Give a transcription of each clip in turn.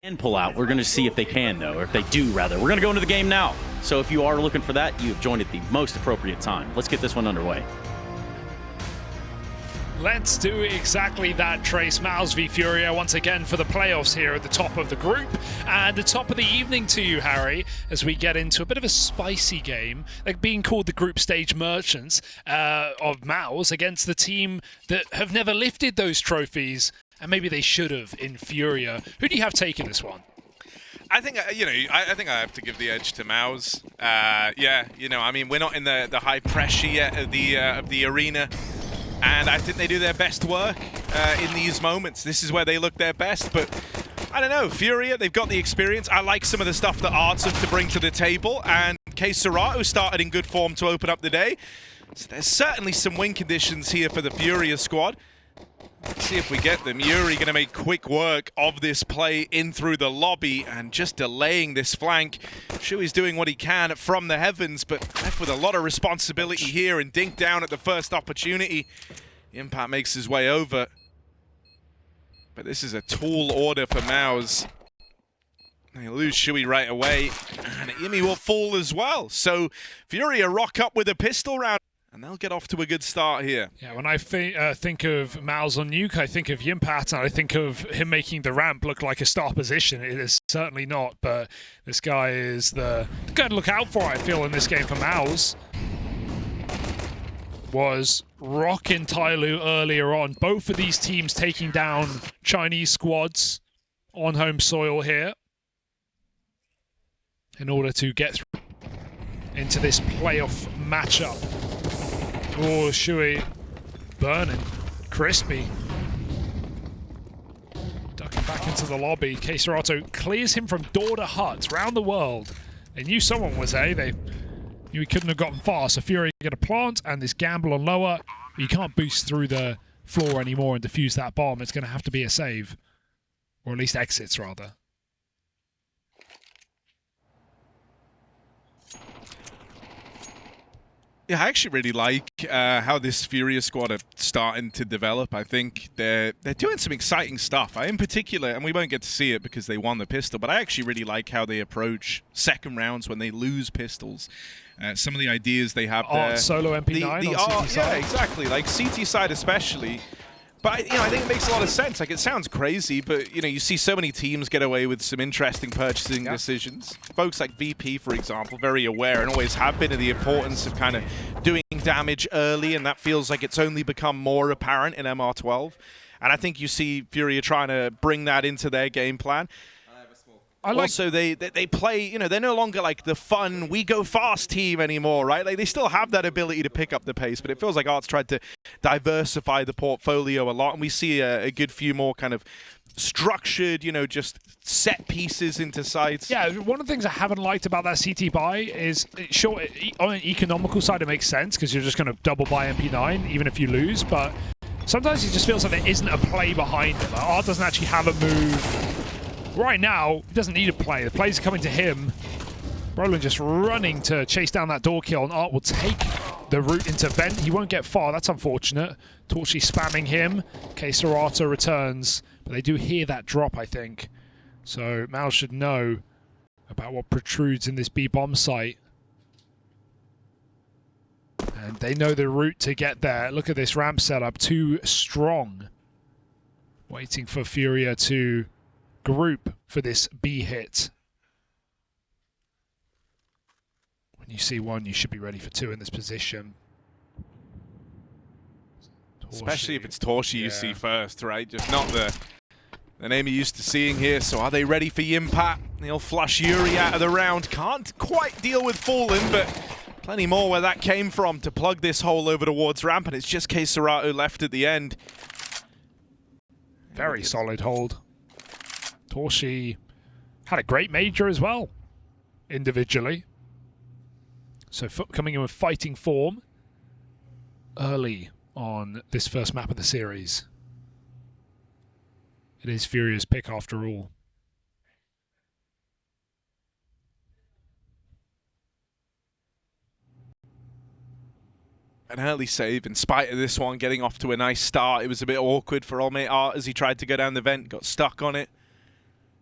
And pull out. We're going to see if they can, though, or if they do, rather. We're going to go into the game now. So if you are looking for that, you have joined at the most appropriate time. Let's get this one underway. Let's do exactly that, Trace. MOUZ v FURIA once again for the playoffs here at the top of the group. And the top of the evening to you, Harry, as we get into a bit of a spicy game, like being called the group stage merchants of MOUZ against the team that have never lifted those trophies, and maybe they should have in FURIA. Who do you have taking this one? I think I think I have to give the edge to MOUZ. Yeah, I mean, we're not in the high pressure yet of the arena. And I think they do their best work in these moments. This is where they look their best, but I don't know. FURIA, they've got the experience. I like some of the stuff that Arts have to bring to the table, and Serato started in good form to open up the day. So there's certainly some win conditions here for the FURIA squad. Let's see if we get them. Yuri going to make quick work of this play in through the lobby and just delaying this flank. Shui's doing what he can from the heavens, but left with a lot of responsibility here and dinked down at the first opportunity. Jimpphat makes his way over. But this is a tall order for MOUZ. They lose Shui right away, and IMI will fall as well. So FURIA rock up with a pistol round. And they'll get off to a good start here. Yeah, when I think of MOUZ on Nuke, I think of Jimpphat, and I think of him making the ramp look like a star position. It is certainly not, but this guy is the guy to look out for, I feel, in this game for MOUZ. Was rocking Tyloo earlier on. Both of these teams taking down Chinese squads on home soil here in order to get through into this playoff matchup. Oh, Shui burning. Crispy. Ducking back into the lobby. Serato clears him from door to hut round the world. They knew someone was A. They knew he couldn't have gotten far. So FURIA get a plant and this gamble on lower. You can't boost through the floor anymore and defuse that bomb. It's going to have to be a save. Or at least exits, rather. Yeah, I actually really like how this FURIA squad are starting to develop. I think they're doing some exciting stuff. In particular, and we won't get to see it because they won the pistol, but I actually really like how they approach second rounds when they lose pistols. Some of the ideas they have there. Solo MP9 on CT side. Yeah, exactly. Like CT side especially. But I think it makes a lot of sense. Like, it sounds crazy, but you see so many teams get away with some interesting purchasing decisions. Folks like VP, for example, very aware and always have been of the importance of kind of doing damage early, and that feels like it's only become more apparent in MR12. And I think you see FURIA trying to bring that into their game plan. Also, they play, they're no longer like the fun, we go fast team anymore, right? Like, they still have that ability to pick up the pace, but it feels like Art's tried to diversify the portfolio a lot, and we see a good few more kind of structured, just set pieces into sites. Yeah, one of the things I haven't liked about that CT buy is, sure, on an economical side it makes sense, because you're just going to double buy MP9, even if you lose, but sometimes it just feels like there isn't a play behind it. Like, Art doesn't actually have a move. Right now, he doesn't need a play. The play's coming to him. Roland just running to chase down that door kill, and Art will take the route into vent. He won't get far. That's unfortunate. torzsi spamming him. Serato returns, but they do hear that drop, I think. So MOUZ should know about what protrudes in this B-bomb site. And they know the route to get there. Look at this ramp setup. Too strong. Waiting for FURIA to group for this B hit. When you see one, you should be ready for two in this position. Especially if it's torzsi you see first, right? Just not the name you're used to seeing here. So are they ready for Jimpphat? He'll flush Yuri out of the round. Can't quite deal with Fallen, but plenty more where that came from to plug this hole over towards ramp, and it's just Serato left at the end. Very solid hold. torzsi had a great major as well, individually. So coming in with fighting form early on this first map of the series. It is FURIA's pick after all. An early save, in spite of this one getting off to a nice start. It was a bit awkward for old mate Art as he tried to go down the vent, got stuck on it.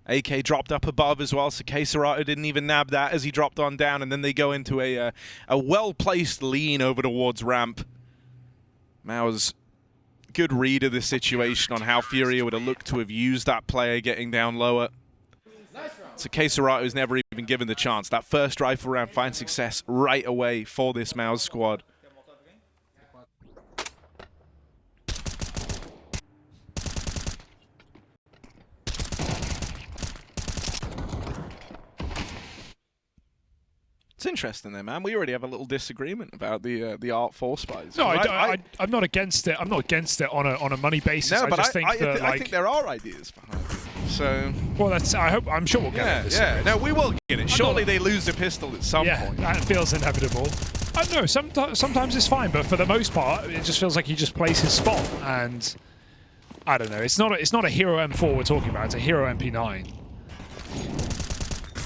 AK dropped up above as well, so Keserato didn't even nab that as he dropped on down, and then they go into a well-placed lean over towards ramp. MOUZ, good read of the situation on how FURIA would have looked to have used that player getting down lower. So Keserato's never even given the chance. That first rifle round finds success right away for this MOUZ squad. It's interesting there, man. We already have a little disagreement about the art for spies. No, I'm not against it. I'm not against it on a money basis. No, but I think there are ideas behind it. So well, that's. I'm sure we'll get it. This series. No, we will get it. Surely they lose a pistol at some point. Yeah, that feels inevitable. I don't know. Sometimes it's fine, but for the most part, it just feels like he just plays his spot, and I don't know. It's not a Hero M4 we're talking about. It's a Hero MP9.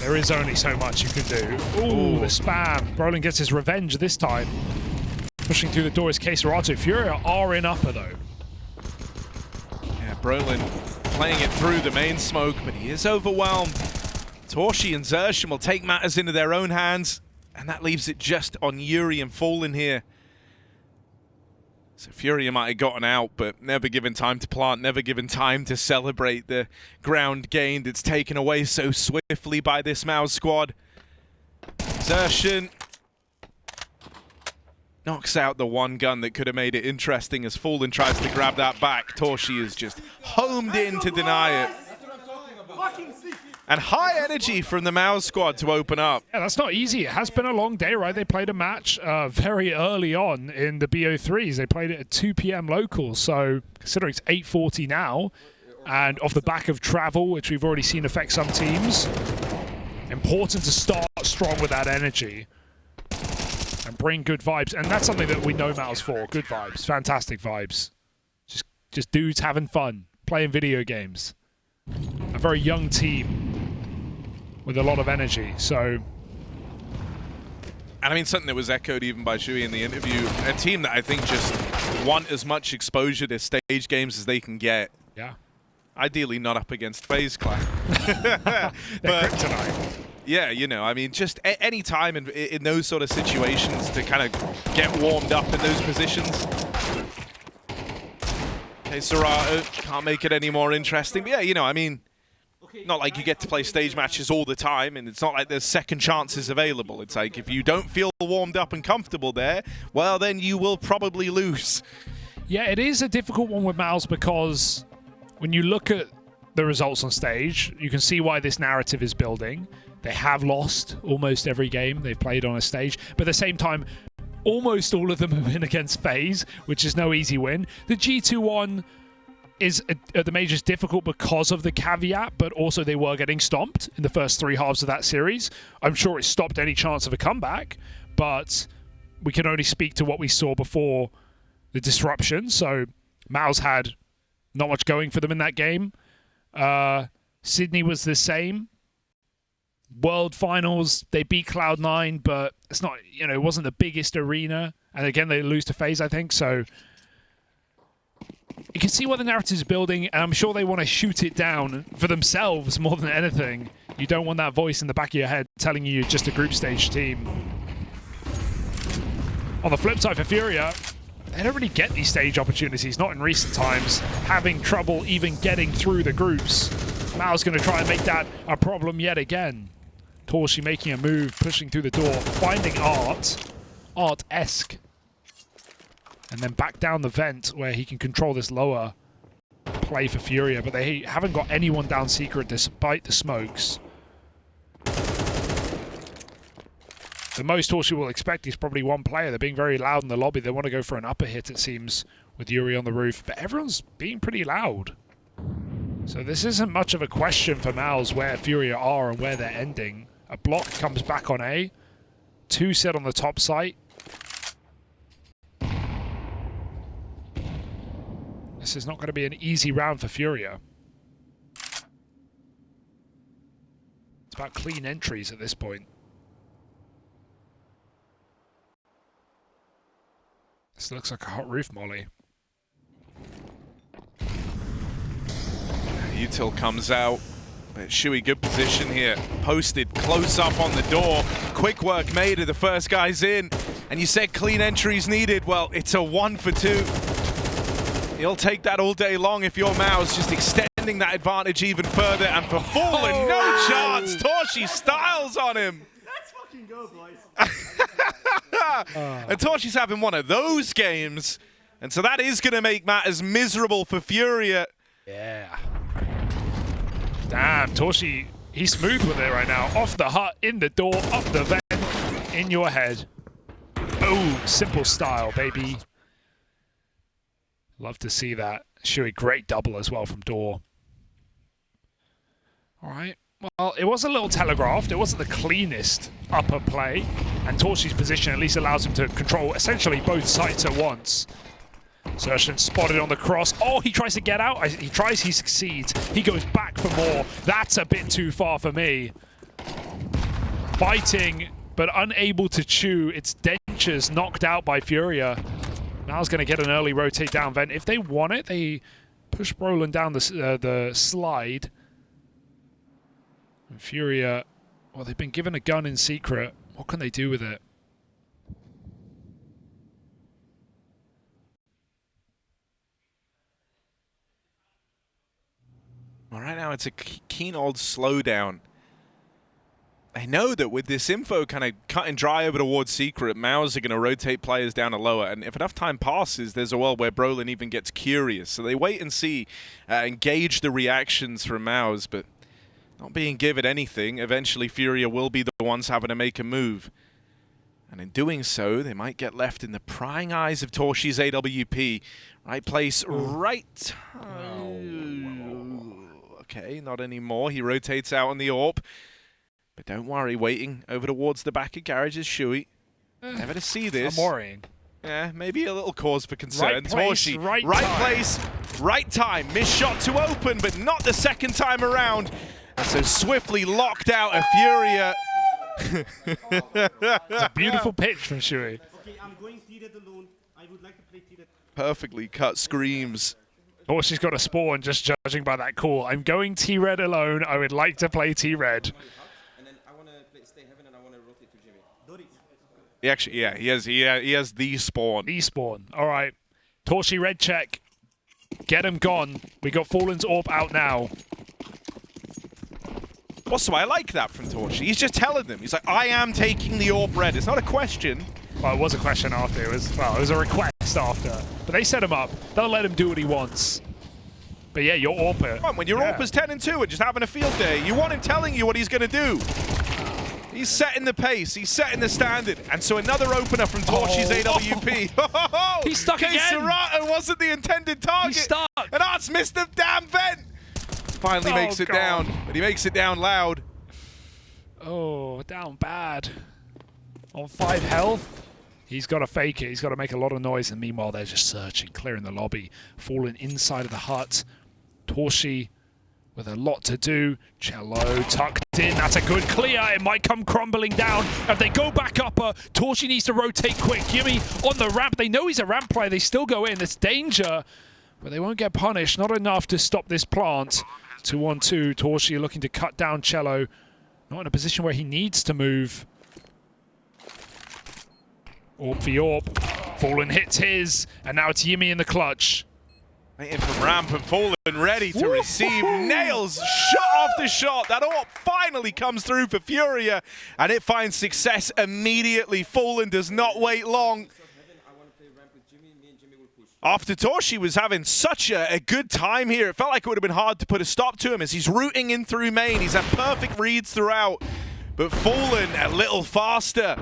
There is only so much you can do. Ooh, the spam. Brolin gets his revenge this time. Pushing through the door is Keserato. FURIA are in upper, though. Yeah, Brolin playing it through the main smoke, but he is overwhelmed. torzsi and Xerxes will take matters into their own hands, and that leaves it just on Yuri and Fallen here. So FURIA might have gotten out, but never given time to plant, never given time to celebrate the ground gained. It's taken away so swiftly by this MOUZ squad. Xerxes knocks out the one gun that could have made it interesting as Fallen tries to grab that back. torzsi is just homed in to deny it. And high energy from the MOUZ squad to open up. Yeah, that's not easy. It has been a long day, right? They played a match very early on in the BO3s. They played it at 2 p.m. local, so considering it's 8:40 now, and off the back of travel, which we've already seen affect some teams, important to start strong with that energy and bring good vibes. And that's something that we know MOUZ for. Good vibes, fantastic vibes. Just dudes having fun, playing video games. A very young team with a lot of energy, so... And I mean, something that was echoed even by Shui in the interview, a team that I think just want as much exposure to stage games as they can get. Yeah. Ideally not up against FaZe Clan. But kryptonite. Yeah, you know, I mean, just any time in those sort of situations to kind of get warmed up in those positions. Keserato can't make it any more interesting. But yeah, you know, I mean, not like you get to play stage matches all the time, and it's not like there's second chances available. It's like if you don't feel warmed up and comfortable there, well, then you will probably lose. Yeah, it is a difficult one with MOUZ because when you look at the results on stage, you can see why this narrative is building. They have lost almost every game they've played on a stage, but at the same time, almost all of them have been against FaZe, which is no easy win. The G2-1 is at the majors difficult because of the caveat, but also they were getting stomped in the first 3 halves of that series. I'm sure it stopped any chance of a comeback, but we can only speak to what we saw before the disruption. So MOUZ had not much going for them in that game. Sydney was the same. World Finals, they beat Cloud9, but it's not, you know, it wasn't the biggest arena. And again, they lose to FaZe, I think. So you can see what the narrative is building, and I'm sure they want to shoot it down for themselves more than anything. You don't want that voice in the back of your head telling you you're just a group stage team. On the flip side for FURIA, they don't really get these stage opportunities, not in recent times, having trouble even getting through the groups. MOUZ going to try and make that a problem yet again. torzsi making a move, pushing through the door, finding Art-esque. And then back down the vent where he can control this lower play for FURIA, but they haven't got anyone down secret despite the smokes. The most torzsi will expect is probably one player. They're being very loud in the lobby. They want to go for an upper hit, it seems, with Yuri on the roof, but everyone's being pretty loud. So this isn't much of a question for MOUZ where FURIA are and where they're ending. A block comes back on A. 2 set on the top site. This is not going to be an easy round for FURIA. It's about clean entries at this point. This looks like a hot roof molly. Util comes out. But Shui, good position here. Posted close up on the door. Quick work made of the first guys in. And you said clean entries needed. Well, it's a 1 for 2. You'll take that all day long if you're MOUZ, just extending that advantage even further. And for Fallen, no chance. torzsi styles on him. Let's fucking go, boys. And torzsi's having one of those games. And so that is going to make matters miserable for FURIA. Yeah. Damn, torzsi, he's smooth with it right now. Off the hut, in the door, up the vent, in your head. Oh, simple style, baby. Love to see that. Shui, great double as well from door. All right. Well, it was a little telegraphed. It wasn't the cleanest upper play. And torzsi's position at least allows him to control essentially both sides at once. Sershin spotted on the cross. Oh, he tries to get out. He tries, he succeeds. He goes back for more. That's a bit too far for me. Biting, but unable to chew. Its dentures knocked out by FURIA. MOUZ going to get an early rotate down vent. If they want it, they push Brolin down the slide. And FURIA, well, they've been given a gun in secret. What can they do with it? Well, right now it's a keen old slowdown. I know that with this info kind of cut and dry over towards secret, MOUZ are going to rotate players down to lower, and if enough time passes, there's a world where Brolin even gets curious. So they wait and see, engage the reactions from MOUZ, but not being given anything. Eventually, FURIA will be the ones having to make a move. And in doing so, they might get left in the prying eyes of torzsi's AWP. Right place, right time. Okay, not anymore. He rotates out on the AWP. But don't worry, waiting over towards the back of garage is Shui. Never to see this. I'm worrying. Yeah, maybe a little cause for concern. Right place, torzsi, right place, right time. Missed shot to open, but not the second time around. And so swiftly locked out of FURIA. It's a beautiful pitch from Shui. Okay, I'm going T-Red alone. I would like to play T-Red. Perfectly cut screams. Oh, she's got a spawn, just judging by that call. I'm going T-Red alone. I would like to play T-Red. And then I want to stay heaven and I want to rotate to Jimmy. He actually, yeah, he has the spawn. The spawn. All right. torzsi red check. Get him gone. We got Fallen's AWP out now. Also, I like that from torzsi. He's just telling them. He's like, I am taking the AWP red. It's not a question. Well, it was a question after. It was a request after. But they set him up. They'll let him do what he wants. But yeah, your AWP. Come on, when your AWP is 10-2 and just having a field day, you want him telling you what he's going to do. He's setting the pace. He's setting the standard. And so another opener from torzsi's AWP. He's stuck again. Serrato wasn't the intended target. He's stuck. And Art's missed the damn vent. Finally makes it down, but he makes it down loud. Oh, down bad. On 5 health. He's got to fake it. He's got to make a lot of noise. And meanwhile, they're just searching, clearing the lobby. Fallen inside of the hut. torzsi with a lot to do. Cello tucked in. That's a good clear. It might come crumbling down. If they go back upper, torzsi needs to rotate quick. Jimmy on the ramp. They know he's a ramp player. They still go in. It's danger. But they won't get punished. Not enough to stop this plant. 2-on-2. torzsi looking to cut down Cello. Not in a position where he needs to move. AWP for AWP. Fallen hits his. And now it's Yimmy in the clutch. Waiting from ramp and Fallen ready to receive. Nails shot off the shot. That AWP finally comes through for FURIA. And it finds success immediately. Fallen does not wait long. After torzsi was having such a good time here, it felt like it would have been hard to put a stop to him as he's rooting in through main. He's had perfect reads throughout, but Fallen a little faster.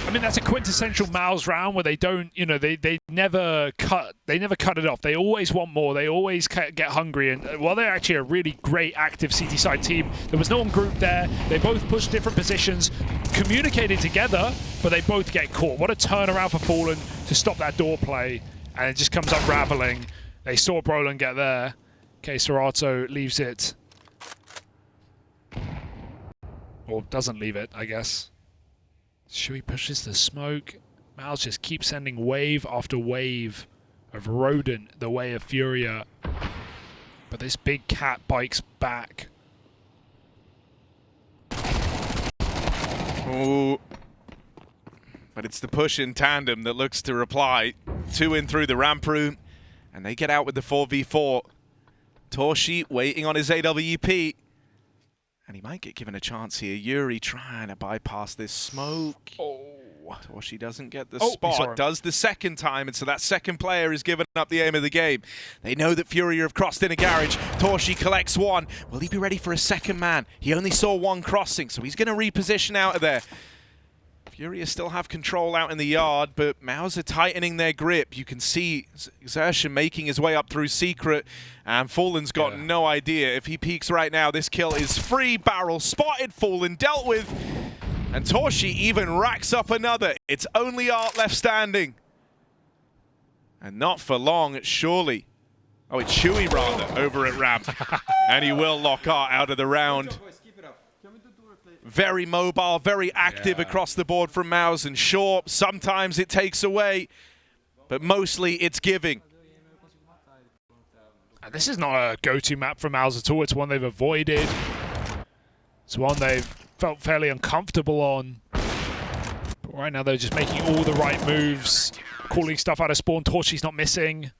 I mean, that's a quintessential MOUZ round where they don't, you know, they never cut it off. They always want more. They always get hungry. And while they're actually a really great active CT side team, there was no one grouped there. They both pushed different positions, communicated together, but they both get caught. What a turnaround for Fallen to stop that door play. And it just comes unraveling. They saw Brolin get there. Okay, Serrato leaves it. Or doesn't leave it, I guess. Shui pushes the smoke. MOUZ just keeps sending wave after wave of rodent the way of FURIA. But this big cat bikes back. Ooh. But it's the push in tandem that looks to reply. 2 in through the ramp room, and they get out with the 4v4. torzsi waiting on his AWP. And he might get given a chance here. Yuri trying to bypass this smoke. Oh. torzsi doesn't get the spot, does the second time, and so that second player is giving up the aim of the game. They know that FURIA have crossed in a garage. torzsi collects one. Will he be ready for a second man? He only saw one crossing, so he's going to reposition out of there. FURIA still have control out in the yard, but MOUZ are tightening their grip. You can see Xerxon making his way up through secret, and Fallen's got no idea. If he peeks right now, this kill is free. Barrel spotted, Fallen dealt with, and torzsi even racks up another. It's only Art left standing. And not for long, surely. Oh, it's Chewy rather, over at ramp. And he will lock Art out of the round. Very mobile, very active across the board from MOUZ, and sure, sometimes it takes away, but mostly it's giving. And this is not a go-to map for MOUZ at all. It's one they've avoided. It's one they've felt fairly uncomfortable on. But right now they're just making all the right moves, calling stuff out of spawn. torzsi's not missing.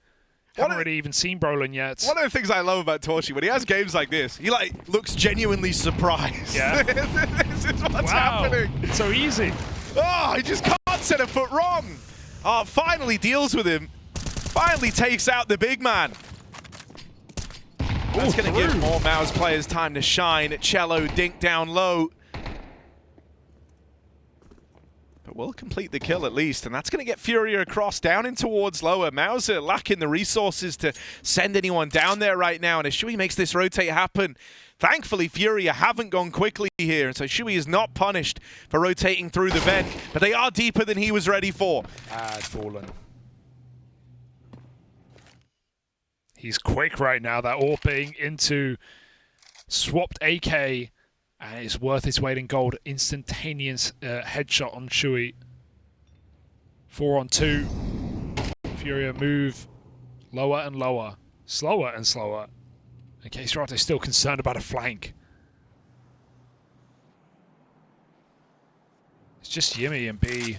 Haven't really even seen Brolin yet. One of the things I love about torzsi, when he has games like this, he looks genuinely surprised. Yeah. This is what's happening. So easy. Oh, he just can't set a foot wrong. Art finally deals with him. Finally takes out the big man. That's going to give more MOUZ players time to shine. Cello dink down low. But we'll complete the kill at least, and that's going to get FURIA across, down in towards lower. MOUZ are lacking the resources to send anyone down there right now, and as Shui makes this rotate happen, thankfully FURIA haven't gone quickly here, and so Shui is not punished for rotating through the vent, but they are deeper than he was ready for. Fallen. He's quick right now, that AWPing into swapped AK. And it's worth its weight in gold. Instantaneous headshot on Shui. 4 on 2. FURIA move lower and lower. Slower and slower. And KSRAT is still concerned about a flank. It's just Yimmy and B.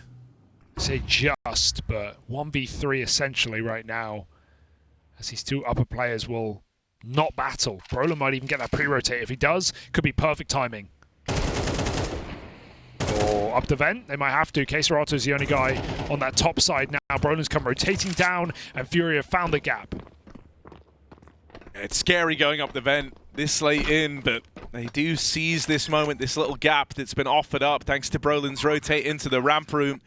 I say just, but 1v3 essentially right now. As these two upper players will not battle. Brolin might even get that pre-rotate. If he does, could be perfect timing. Or up the vent, they might have to. KSRAT is the only guy on that top side now. Brolin's come rotating down, and FURIA found the gap. It's scary going up the vent this late in, but they do seize this moment, this little gap that's been offered up thanks to Brolin's rotate into the ramp room.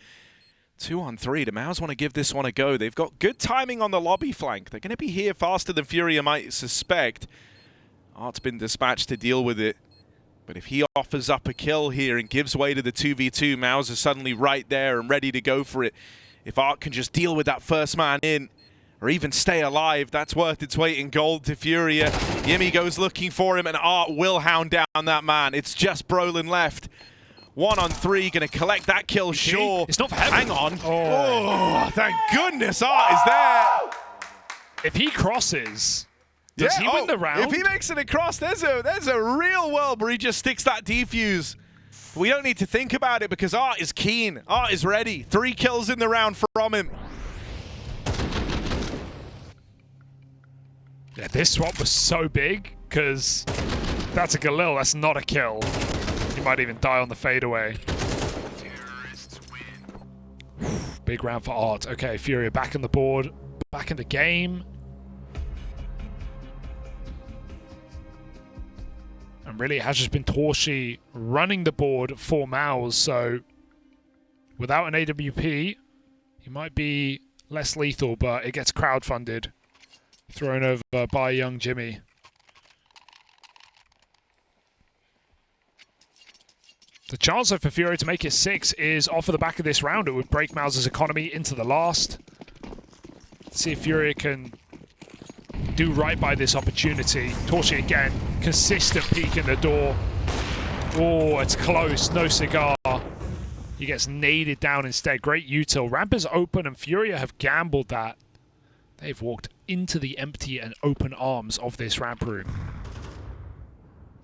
2 on 3. The MOUZ want to give this one a go. They've got good timing on the lobby flank. They're going to be here faster than FURIA might suspect. Art's been dispatched to deal with it. But if he offers up a kill here and gives way to the 2v2, MOUZ are suddenly right there and ready to go for it. If Art can just deal with that first man in, or even stay alive, that's worth its weight in gold to FURIA. Yimmy goes looking for him, and Art will hound down that man. It's just Brolin left. 1 on 3, going to collect that kill, sure. It's not for heaven. Hang on. Oh, thank goodness Art is there. If he crosses, does he win the round? If he makes it across, there's a real world where he just sticks that defuse. We don't need to think about it because Art is keen. Art is ready. 3 kills in the round from him. Yeah, this swap was so big because that's a Galil. That's not a kill. He might even die on the fadeaway. Big round for Art. Okay, FURIA back on the board, back in the game. And really, it has just been torzsi running the board for MOUZ. So without an AWP, he might be less lethal, but it gets crowdfunded. Thrown over by young Jimmy. The chance for FURIA to make it 6 is off of the back of this round. It would break MOUZ's economy into the last. See if FURIA can do right by this opportunity. torzsi again, consistent peek in the door. Oh, it's close, no cigar. He gets naded down instead. Great util. Ramp is open and FURIA have gambled that. They've walked into the empty and open arms of this ramp room.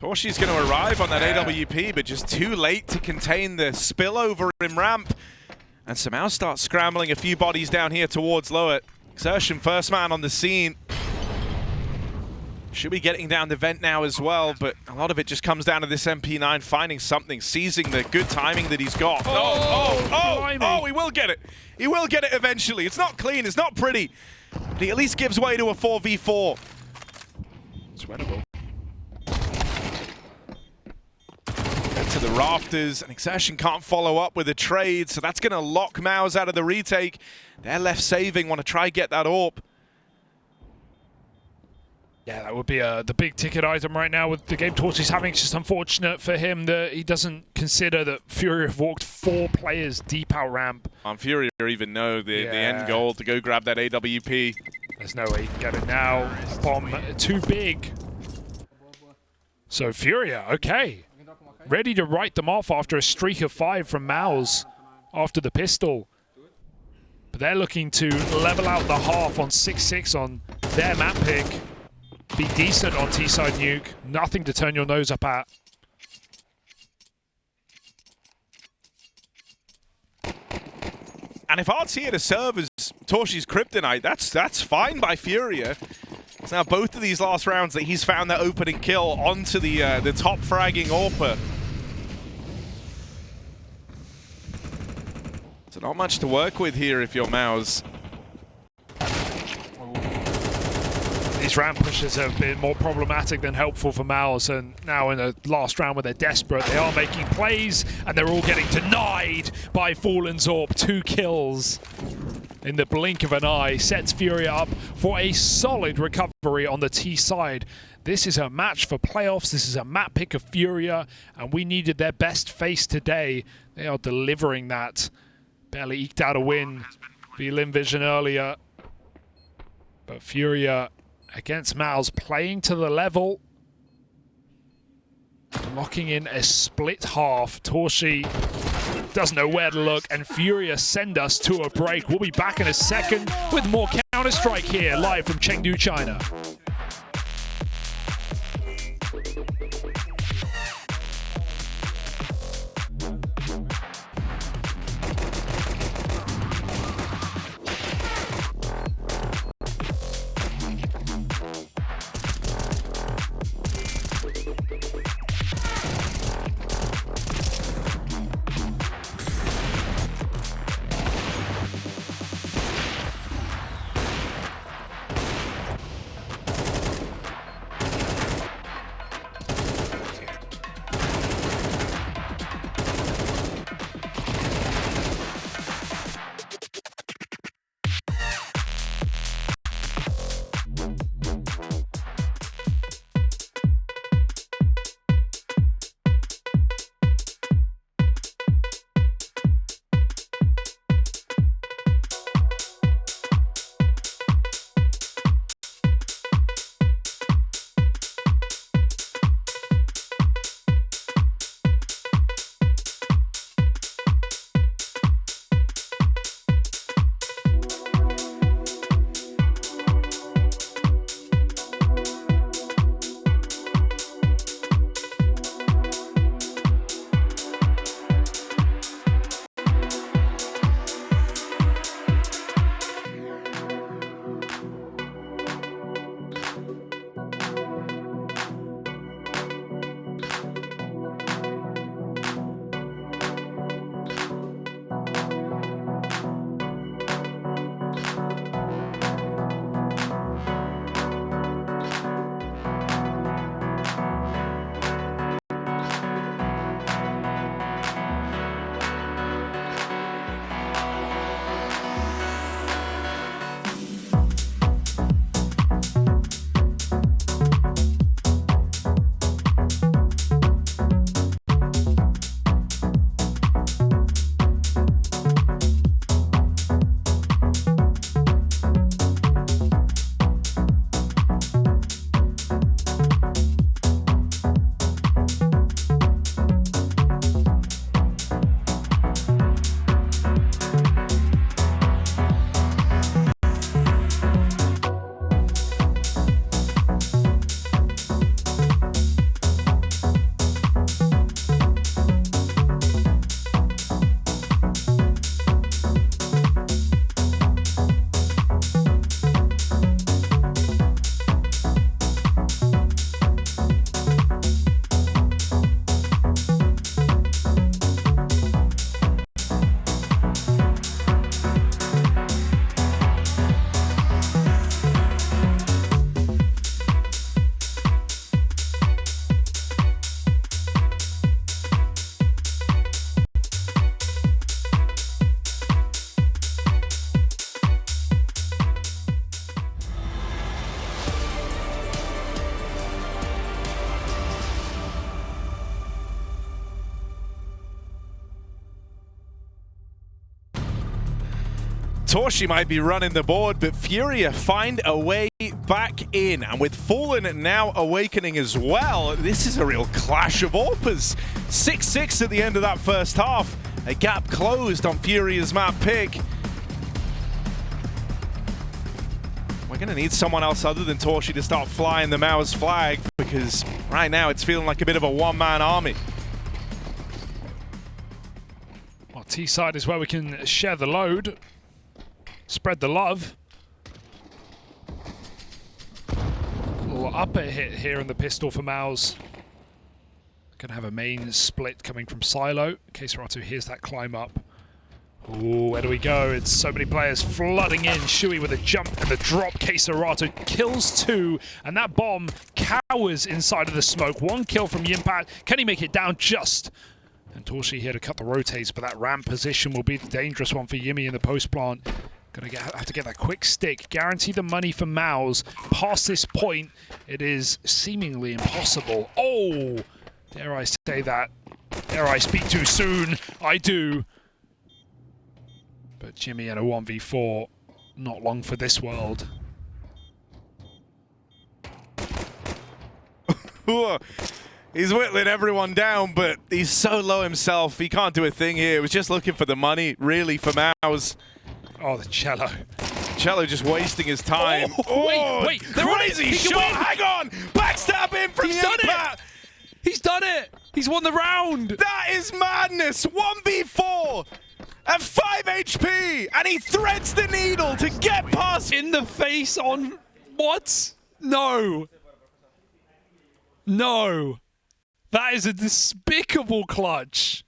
torzsi's going to arrive on that AWP, but just too late to contain the spillover in ramp. And so MOUZ starts scrambling a few bodies down here towards lower. Exertion, first man on the scene. Should be getting down the vent now as well, but a lot of it just comes down to this MP9 finding something, seizing the good timing that he's got. Oh, he will get it. He will get it eventually. It's not clean, it's not pretty, but he at least gives way to a 4v4. It's winnable. To the rafters, and Exertion can't follow up with a trade, so that's going to lock MOUZ out of the retake. They're left saving, want to try get that AWP. Yeah, that would be the big ticket item right now with the game torzsi's having. It's just unfortunate for him that he doesn't consider that FURIA have walked 4 players deep out ramp. FURIA even know the end goal to go grab that AWP. There's no way he can get it now. Bomb too big. So FURIA, okay. Ready to write them off after a streak of 5 from MOUZ after the pistol. But they're looking to level out the half on 6-6 on their map pick. Be decent on T-side Nuke. Nothing to turn your nose up at. And if Art's here to serve as torzsi's kryptonite, that's fine by FURIA. It's now both of these last rounds that he's found that opening kill onto the top fragging AWPer. So not much to work with here if you're MOUZ. These ramp pushes have been more problematic than helpful for MOUZ, and now in the last round where they're desperate, they are making plays, and they're all getting denied by Fallen Zorp. 2 kills in the blink of an eye sets FURIA up for a solid recovery on the T side. This is a match for playoffs. This is a map pick of FURIA, and we needed their best face today. They are delivering that. Barely eked out a win via Lim Vision earlier, but FURIA against MOUZ playing to the level, locking in a split half. torzsi doesn't know where to look, and FURIA send us to a break. We'll be back in a second with more Counter-Strike here, live from Chengdu, China. torzsi might be running the board, but FURIA find a way back in. And with Fallen now awakening as well, this is a real clash of AWPers. 6-6 at the end of that first half. A gap closed on FURIA's map pick. We're going to need someone else other than torzsi to start flying the MOUZ flag, because right now it's feeling like a bit of a one-man army. Well, T-side is where we can share the load, spread the love. A little upper hit here in the pistol for MOUZ. Gonna have a main split coming from Silo. Kayserato hears that climb up. Ooh, where do we go? It's so many players flooding in. Shui with a jump and the drop. Kayserato kills 2, and that bomb cowers inside of the smoke. 1 kill from Jimpphat. Can he make it down just? And torzsi here to cut the rotates, but that ramp position will be the dangerous one for Yimmy in the post plant. Gonna have to get that quick stick. Guarantee the money for MOUZ. Past this point, it is seemingly impossible. Oh! Dare I say that? Dare I speak too soon? I do. But Jimmy in a 1v4, not long for this world. He's whittling everyone down, but he's so low himself. He can't do a thing here. He was just looking for the money, really, for MOUZ. Oh, the cello. Cello just wasting his time. Wait, they're crazy shot. Hang on. Backstab in from Jimpphat. He's done it. He's won the round. That is madness. 1v4 at 5 HP, and he threads the needle to get past. In the face on what? No. No. That is a despicable clutch.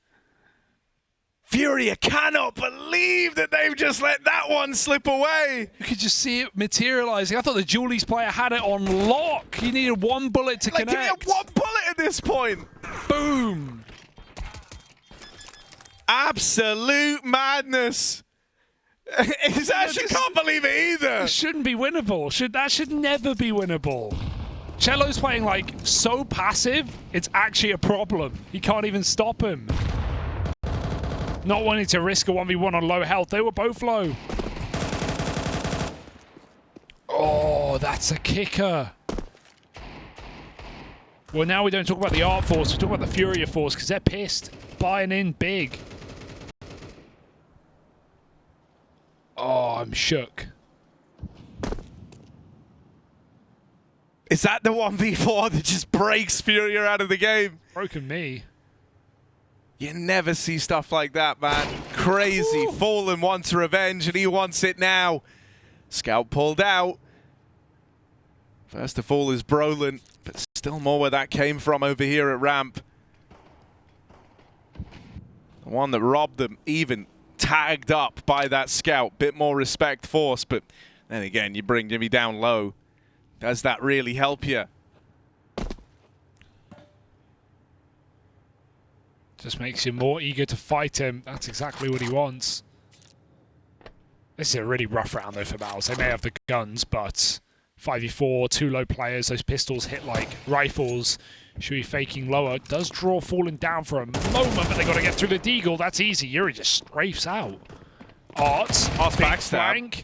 FURIA cannot believe that they've just let that one slip away. You could just see it materializing. I thought the Julies player had it on lock. He needed 1 bullet to connect. Give me 1 bullet at this point. Boom. Absolute madness. I actually can't believe it either. It shouldn't be winnable. That should never be winnable. Cello's playing like so passive, it's actually a problem. He can't even stop him. Not wanting to risk a 1v1 on low health. They were both low. Oh, that's a kicker. Well, now we don't talk about the Art Force, we talk about the FURIA Force, because they're pissed. Buying in big. Oh, I'm shook. Is that the 1v4 that just breaks FURIA out of the game? Broken me. You never see stuff like that, man. Crazy. Ooh. Fallen wants revenge, and he wants it now. Scout pulled out. First of all is Brolin, but still more where that came from over here at ramp. The one that robbed them, even tagged up by that scout. Bit more respect force, but then again, you bring Jimmy down low. Does that really help you? Just makes you more eager to fight him. That's exactly what he wants. This is a really rough round though for MOUZ. They may have the guns, but 5v4, 2 low players. Those pistols hit like rifles. Shui faking lower. Does draw Fallen down for a moment, but they got to get through the deagle. That's easy. Yuri just strafes out. Art's backstab.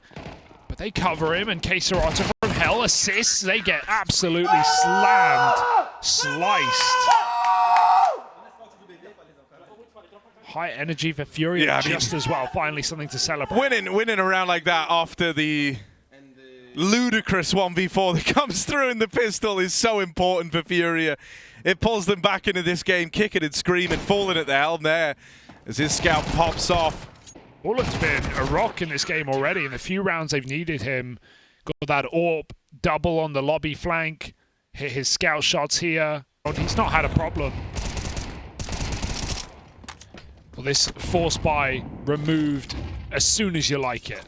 But they cover him, and Kayserato from hell assists. They get absolutely slammed. Sliced. High energy for FURIA just as well. Finally something to celebrate. Winning a round like that after the ludicrous 1v4 that comes through in the pistol is so important for FURIA. It pulls them back into this game, kicking and screaming, falling at the helm there as his scout pops off. Fallen's been a rock in this game already. In the few rounds they've needed him. Got that AWP double on the lobby flank. Hit his scout shots here. He's not had a problem. Well, this force buy removed as soon as you like it.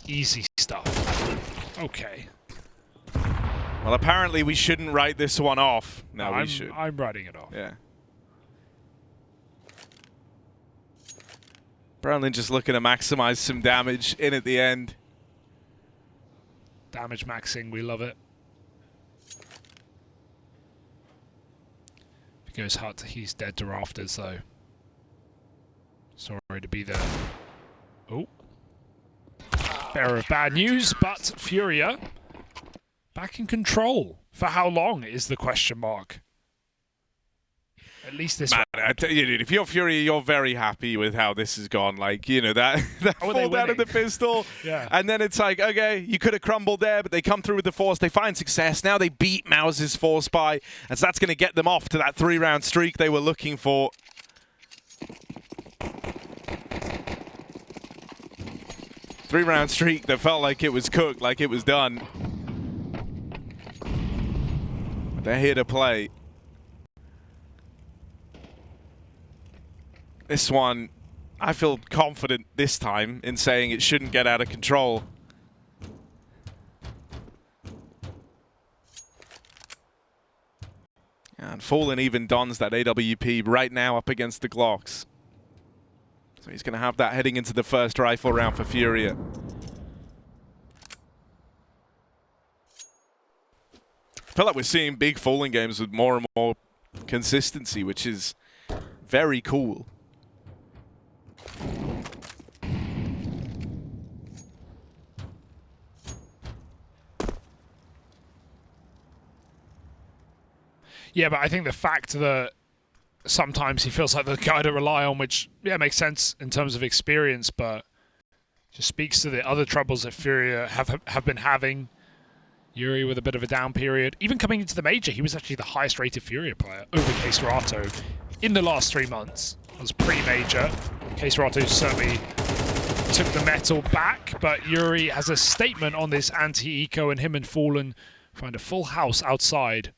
Easy stuff. Okay. Well, apparently we shouldn't write this one off. No, we should. I'm writing it off. Yeah. Brownlin just looking to maximize some damage in at the end. Damage maxing, we love it. If he goes hut, he's dead to rafters though. Sorry to be the... Oh. Bearer of bad news, but FURIA back in control. For how long is the question mark? At least this Man, one. I tell you, dude, if you're FURIA, you're very happy with how this has gone. Like, you know, that How are fall they down of the winning? pistol. Yeah. And then it's like, okay, you could have crumbled there, but they come through with the force. They find success. Now they beat MOUZ's force buy. And so that's going to get them off to that 3-round streak they were looking for. Three-round streak that felt like it was cooked, like it was done. But they're here to play. This one, I feel confident this time in saying it shouldn't get out of control. And Fallen even dons that AWP right now up against the Glocks. So he's going to have that heading into the first rifle round for FURIA. I feel like we're seeing big Fallen games with more and more consistency, which is very cool. Yeah, but I think the fact that sometimes he feels like the guy to rely on, which, yeah, makes sense in terms of experience, but just speaks to the other troubles that FURIA have been having. Yuri with a bit of a down period. Even coming into the major, he was actually the highest rated FURIA player over Caesarato in the last 3 months. It was pre-major. Caesarato certainly took the metal back, but Yuri has a statement on this anti-eco, and him and Fallen find a full house outside.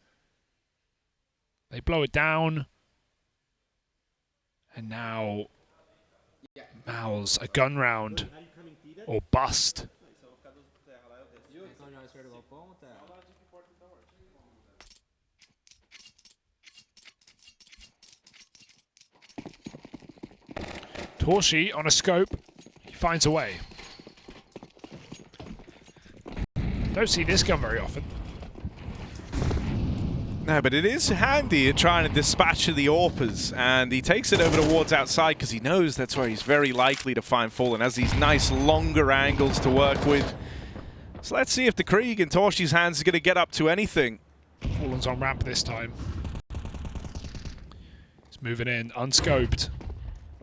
They blow it down. And now MOUZ, a gun round or bust. torzsi on a scope, he finds a way. Don't see this gun very often. No, but it is handy at trying to dispatch the AWPers, and he takes it over towards outside because he knows that's where he's very likely to find Fallen, has these nice longer angles to work with. So let's see if the Krieg in torzsi's hands is going to get up to anything. Fallen's on ramp this time. He's moving in, unscoped.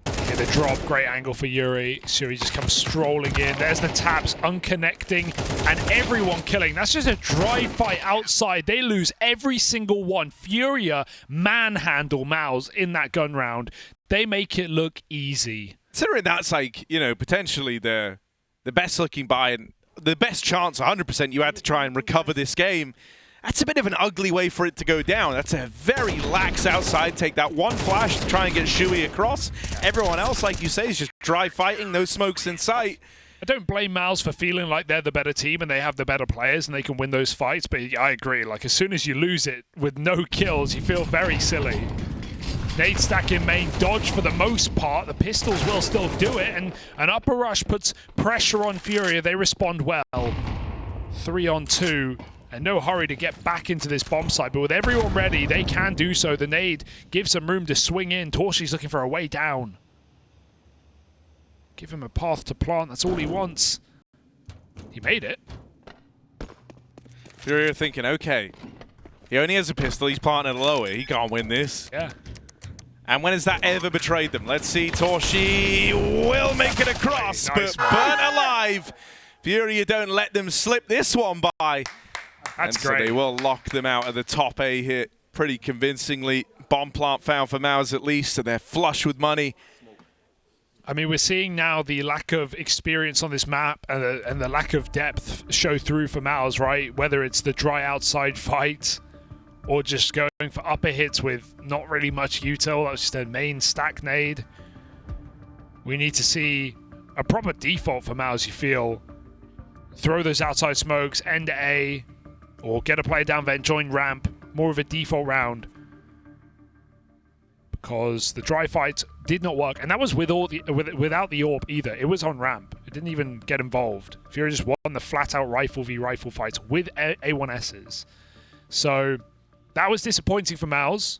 Get a drop, great angle for Yuri. Yuri just comes strolling in. There's the taps, unconnecting, and everyone killing. That's just a dry fight outside. They lose every single one. FURIA manhandle MOUZ in that gun round. They make it look easy. Considering that's like, you know, potentially the best looking buy and the best chance 100% you had to try and recover this game. That's a bit of an ugly way for it to go down. That's a very lax outside take. That one flash to try and get Shui across. Everyone else, like you say, is just dry fighting, no smokes in sight. I don't blame MOUZ for feeling like they're the better team and they have the better players and they can win those fights, but I agree. Like, as soon as you lose it with no kills, you feel very silly. Nade stack in main, dodge for the most part. The pistols will still do it, and an upper rush puts pressure on FURIA. They respond well. 3 on 2. And no hurry to get back into this bomb site, but with everyone ready, they can do so. The nade gives them room to swing in. torzsi's looking for a way down. Give him a path to plant, that's all he wants. He made it. FURIA thinking, okay, he only has a pistol, he's planting lower, he can't win this. Yeah. And when has that ever betrayed them? Let's see, torzsi will make it across, Nice but burnt alive. FURIA don't let them slip this one by. That's and great. So they will lock them out of the top A hit pretty convincingly. Bomb plant found for MOUZ at least, so they're flush with money. I mean, we're seeing now the lack of experience on this map and the lack of depth show through for MOUZ, right? Whether it's the dry outside fight or just going for upper hits with not really much util. That was just a main stack nade. We need to see a proper default for MOUZ, you feel. Throw those outside smokes, end A, or get a player down vent, join ramp. More of a default round. Because the dry fight did not work, and that was without the AWP either. It was on ramp. It didn't even get involved. FURIA just won the flat-out rifle v rifle fights with A1Ss. So that was disappointing for MOUZ.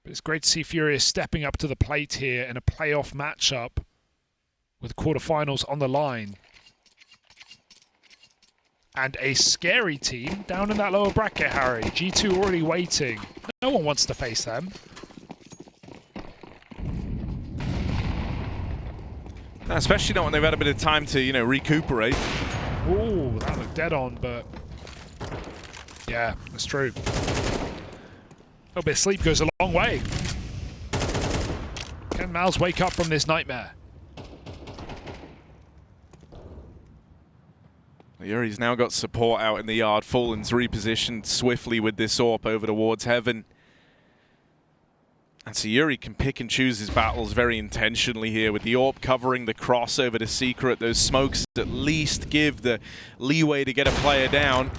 But it's great to see FURIA stepping up to the plate here in a playoff matchup with quarterfinals on the line. And a scary team down in that lower bracket, Harry. G2 already waiting. No one wants to face them. No, especially not when they've had a bit of time to, you know, recuperate. Ooh, that looked dead on, but yeah, that's true. A little bit of sleep goes a long way. Can MOUZ wake up from this nightmare? Yuri's now got support out in the yard. Fallen's repositioned swiftly with this AWP over towards Heaven. And so Yuri can pick and choose his battles very intentionally here with the AWP covering the cross over to Secret. Those smokes at least give the leeway to get a player down.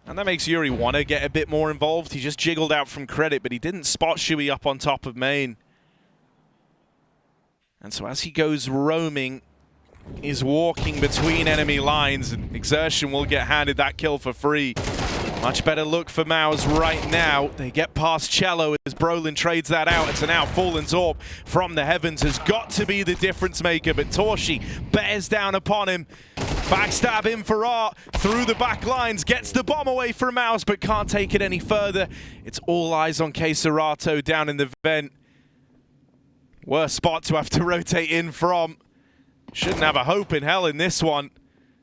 And that makes Yuri want to get a bit more involved. He just jiggled out from credit, but he didn't spot Shui up on top of main. And so as he goes roaming, he's walking between enemy lines, and Exertion will get handed that kill for free. Much better look for MOUZ right now. They get past Cello as Brolin trades that out. It's now Fallen's AWP from the heavens has got to be the difference maker, but torzsi bears down upon him. Backstab in for Art through the back lines, gets the bomb away from MOUZ, but can't take it any further. It's all eyes on Keserato down in the vent. Worst spot to have to rotate in from. Shouldn't have a hope in hell in this one.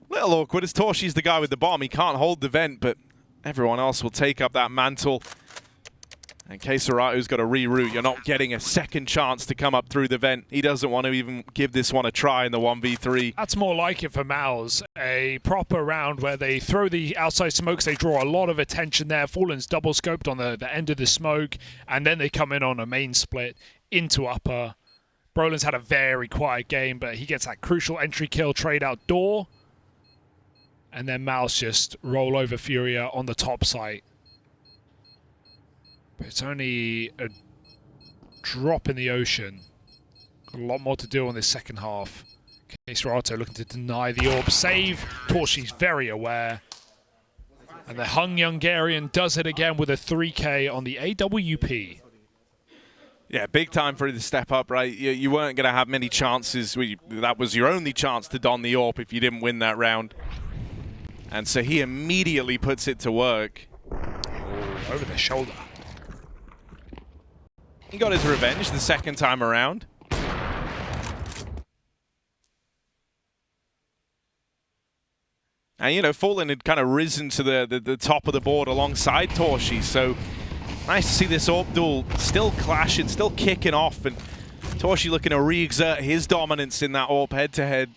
Little awkward as torzsi's the guy with the bomb. He can't hold the vent, but everyone else will take up that mantle. And Keserato's got to reroute. You're not getting a second chance to come up through the vent. He doesn't want to even give this one a try in the 1v3. That's more like it for MOUZ. A proper round where they throw the outside smokes. They draw a lot of attention there. Fallen's double scoped on the end of the smoke. And then they come in on a main split into upper. Brolin's had a very quiet game, but he gets that crucial entry kill trade out door. And then MOUZ just roll over FURIA on the top site. But it's only a drop in the ocean. Got a lot more to do on this second half. Keserato looking to deny the AWP save. torzsi's very aware. And the Hung Hungarian does it again with a 3K on the AWP. Yeah, big time for him to step up, right? You weren't going to have many chances. That was your only chance to don the AWP if you didn't win that round. And so he immediately puts it to work. Oh, over the shoulder. He got his revenge the second time around. And, you know, Fallen had kind of risen to the top of the board alongside torzsi, so nice to see this AWP duel still clashing, still kicking off, and torzsi looking to re-exert his dominance in that AWP head-to-head.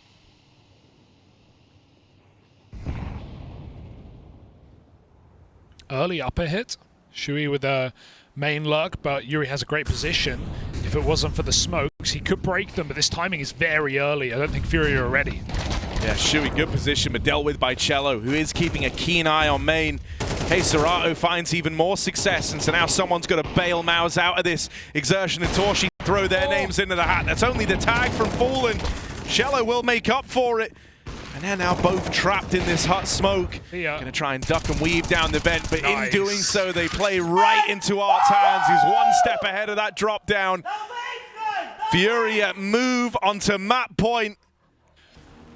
Early upper hit. Shui with a main lurk, but Yuri has a great position. If it wasn't for the smokes, he could break them, but this timing is very early. I don't think FURIA are ready. Yeah, Shui, good position, but dealt with by Cello, who is keeping a keen eye on main. Keserato finds even more success, and so now someone's got to bail MOUZ out of this. Exertion and torzsi throw their names into the hat. That's only the tag from Fallen. Cello will make up for it. And they're now both trapped in this hut smoke. Gonna try and duck and weave down the vent, but in doing so, they play right into Art's hands, who's one step ahead of that drop down. FURIA move onto map point.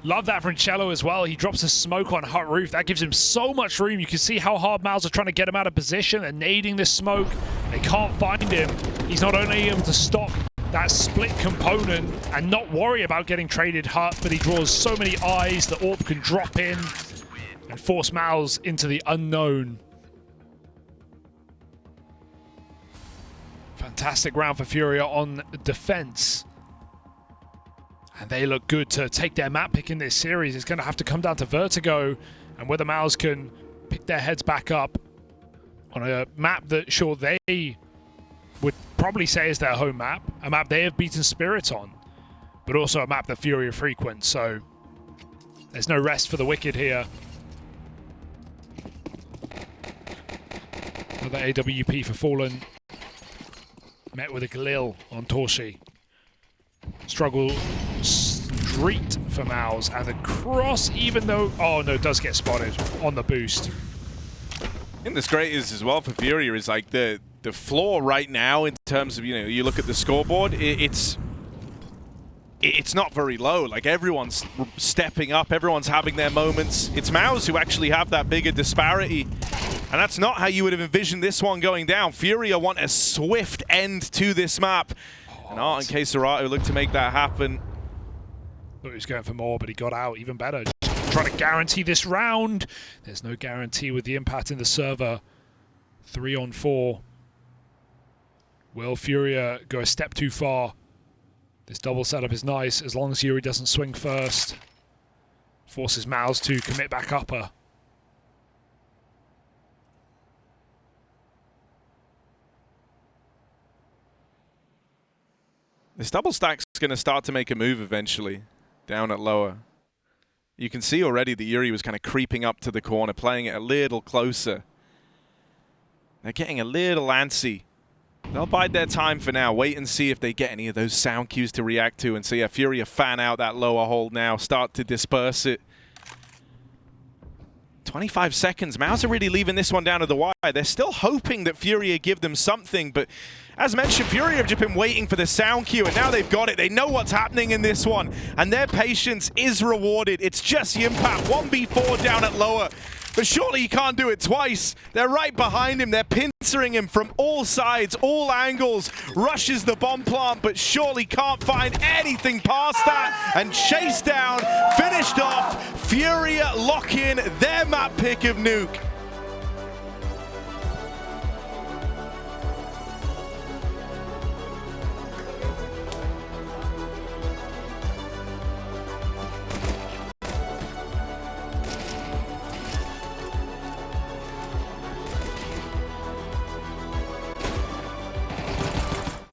Love that from Cello as well. He drops a smoke on hut roof. That gives him so much room. You can see how hard MOUZ are trying to get him out of position. They're nading this smoke. They can't find him. He's not only able to stop that split component and not worry about getting traded hut, but he draws so many eyes that AWP can drop in and force MOUZ into the unknown. Fantastic round for FURIA on defense. And they look good to take their map pick in this series. It's going to have to come down to Vertigo and whether MOUZ can pick their heads back up on a map that, sure, they would probably say is their home map, a map they have beaten Spirit on, but also a map that FURIA frequent, so there's no rest for the Wicked here. Another AWP for Fallen. Met with a Galil on torzsi. Struggle street for MOUZ, and the cross, even though, oh no, does get spotted on the boost. I think this great is as well for FURIA is like the floor right now in terms of, you look at the scoreboard, it's not very low. Like, everyone's stepping up, everyone's having their moments. It's MOUZ who actually have that bigger disparity. And that's not how you would have envisioned this one going down. FURIA want a swift end to this map. And Art and Keserato look to make that happen. Thought he was going for more, but he got out. Even better. Just trying to guarantee this round. There's no guarantee with the Jimpphat in the server. 3 on 4. Will FURIA go a step too far? This double setup is nice, as long as Yuri doesn't swing first. Forces MOUZ to commit back upper. This double stack's going to start to make a move eventually, down at lower. You can see already that Yuri was kind of creeping up to the corner, playing it a little closer. They're getting a little antsy. They'll bide their time for now, wait and see if they get any of those sound cues to react to, and see FURIA fan out that lower hold now, start to disperse it. 25 seconds. MOUZ are really leaving this one down to the wire. They're still hoping that FURIA give them something, but as mentioned, FURIA have just been waiting for the sound cue, and now they've got it. They know what's happening in this one, and their patience is rewarded. It's just Jimpphat, 1v4 down at lower. But surely he can't do it twice. They're right behind him. They're pincering him from all sides, all angles. Rushes the bomb plant, but surely can't find anything past that. And chased down, finished off. FURIA lock in their map pick of Nuke.